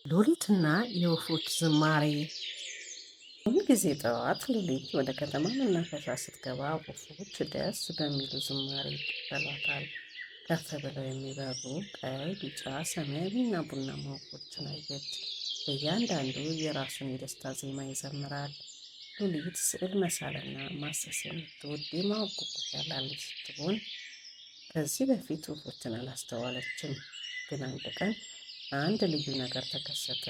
ሉሊትና የወፎች ዝማሬ። ሁልጊዜ ጠዋት ሉሊት ወደ ከተማ መናፈሻ ስትገባ ወፎች ደስ በሚሉ ዝማሬ ይቀበሏታል። ከፍ ብለው የሚበሩ ቀይ፣ ቢጫ፣ ሰማያዊና ቡናማ ወፎችን አየች። እያንዳንዱ የራሱን የደስታ ዜማ ይዘምራል። ሉሊት ስዕል መሳልና ማሰስ የምትወድ የማወቅ ጉጉት ያላት ስትሆን ከዚህ በፊት ወፎችን አላስተዋለችም። ግን አንድ ቀን አንድ ልዩ ነገር ተከሰተ።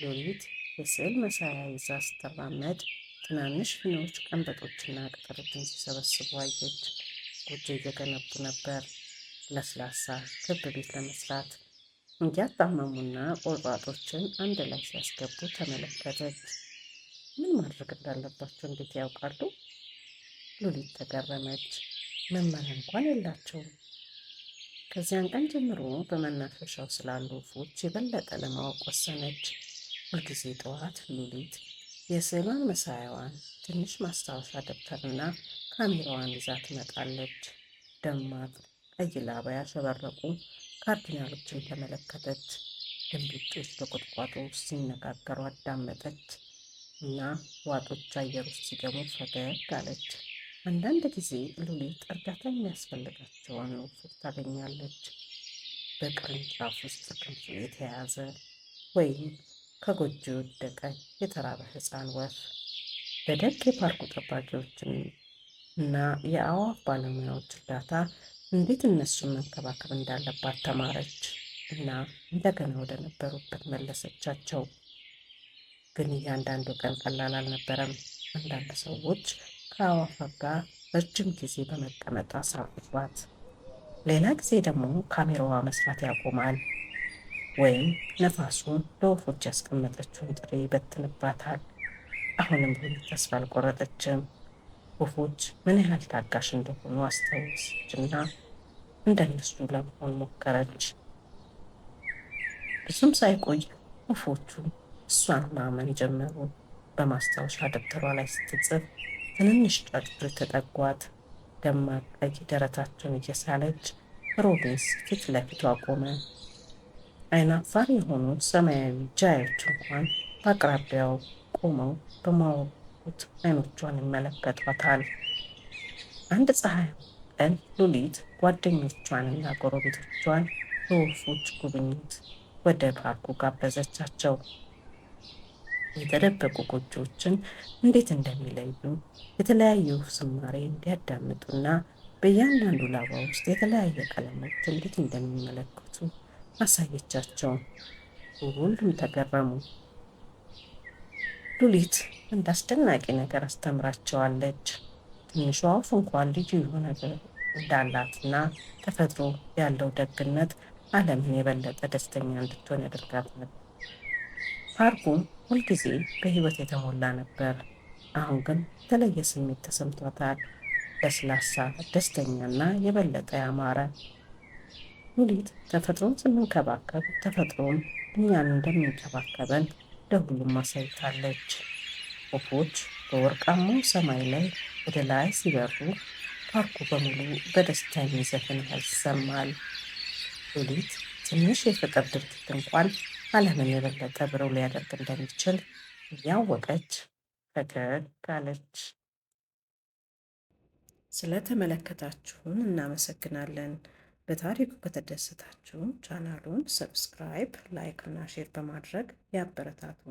ሉሊት የስዕል መሳሪያ ይዛ ስትራመድ ትናንሽ ፊኛዎች፣ ቀንበጦችና ቅጠሎችን ሲሰበስቡ አየች። ጎጆ እየገነቡ ነበር። ለስላሳ ክብ ቤት ለመስራት እያጣመሙና ቁጥቋጦችን አንድ ላይ ሲያስገቡ ተመለከተች። ምን ማድረግ እንዳለባቸው እንዴት ያውቃሉ? ሉሊት ተገረመች። መመሪያ እንኳን የላቸውም። ከዚያን ቀን ጀምሮ በመናፈሻው ስላሉ ወፎች የበለጠ ለማወቅ ወሰነች። ሁልጊዜ ጠዋት ሉሊት የስዕሏን መሳያዋን፣ ትንሽ ማስታወሻ ደብተርና ካሜራዋን ይዛ ትመጣለች። ደማቅ ቀይ ላባ ያሸበረቁ ካርዲናሎችን ተመለከተች። ድንቢጦች በቁጥቋጦ ውስጥ ሲነጋገሩ አዳመጠች እና ዋጦች አየር ውስጥ ሲገቡ ፈገግ አለች። አንዳንድ ጊዜ ሉሊት እርዳታ የሚያስፈልጋቸውን ወፎች ታገኛለች። በቅርንጫፍ ውስጥ ክንፉ የተያዘ ወይም ከጎጆ የወደቀ የተራበ ሕፃን ወፍ። በደግ የፓርኩ ጠባቂዎችን እና የአዕዋፍ ባለሙያዎች እርዳታ እንዴት እነሱን መንከባከብ እንዳለባት ተማረች እና እንደገና ወደ ነበሩበት መለሰቻቸው። ግን እያንዳንዱ ቀን ቀላል አልነበረም። አንዳንድ ሰዎች ከአዕዋፋት ጋር ረጅም ጊዜ በመቀመጥ አሳረፏት። ሌላ ጊዜ ደግሞ ካሜራዋ መስራት ያቆማል ወይም ነፋሱን ለወፎች ያስቀመጠችውን ጥሬ ይበትንባታል። አሁንም ሉሊት ተስፋ አልቆረጠችም። ወፎች ምን ያህል ታጋሽ እንደሆኑ አስታወሰችና እንደነሱ ለመሆን ሞከረች። ብዙም ሳይቆይ ወፎቹ እሷን ማመን ጀመሩ። በማስታወሻ ደብተሯ ላይ ስትጽፍ ትንንሽ ጫጩቶች ተጠጓት። ደማቅ ቀይ ደረታቸውን እየሳለች ሮቢንስ ፊት ለፊቷ ቆመ። አይናፋር የሆኑ ሰማያዊ ጃዮች እንኳን በአቅራቢያው ቆመው በማወቁት አይኖቿን ይመለከቷታል። አንድ ፀሐይ ቀን ሉሊት ጓደኞቿንና ጎረቤቶቿን በወፎች ጉብኝት ወደ ፓርኩ ጋበዘቻቸው። የተደበቁ ጎጆዎችን እንዴት እንደሚለዩ፣ የተለያዩ ዝማሬ እንዲያዳምጡና በእያንዳንዱ ላባ ውስጥ የተለያየ ቀለሞች እንዴት እንደሚመለከቱ አሳየቻቸው። ሁሉም ተገረሙ። ሉሊት እንደ አስደናቂ ነገር አስተምራቸዋለች። ትንሿ ወፍ እንኳን ልዩ የሆነ ነገር እንዳላትና ተፈጥሮ ያለው ደግነት ዓለምን የበለጠ ደስተኛ እንድትሆን ያደርጋት ነበር። ፓርኩም ሁልጊዜ በሕይወት የተሞላ ነበር። አሁን ግን የተለየ ስሜት ተሰምቷታል። ለስላሳ፣ ደስተኛና የበለጠ ያማረ። ሉሊት ተፈጥሮን ስንንከባከብ ተፈጥሮም እኛን እንደሚንከባከበን ለሁሉም አሳይታለች። ወፎች በወርቃማው ሰማይ ላይ ወደ ላይ ሲበሩ ፓርኩ በሙሉ በደስታ የሚዘፍን ያሰማል። ሉሊት ትንሽ የፍቅር ድርጊት እንኳን ዓለምን የበለጠ ብሩህ ሊያደርግ እንደሚችል እያወቀች ፈገግ አለች። ስለተመለከታችሁን እናመሰግናለን። በታሪኩ ከተደሰታችሁ ቻናሉን ሰብስክራይብ፣ ላይክ እና ሼር በማድረግ ያበረታቱ።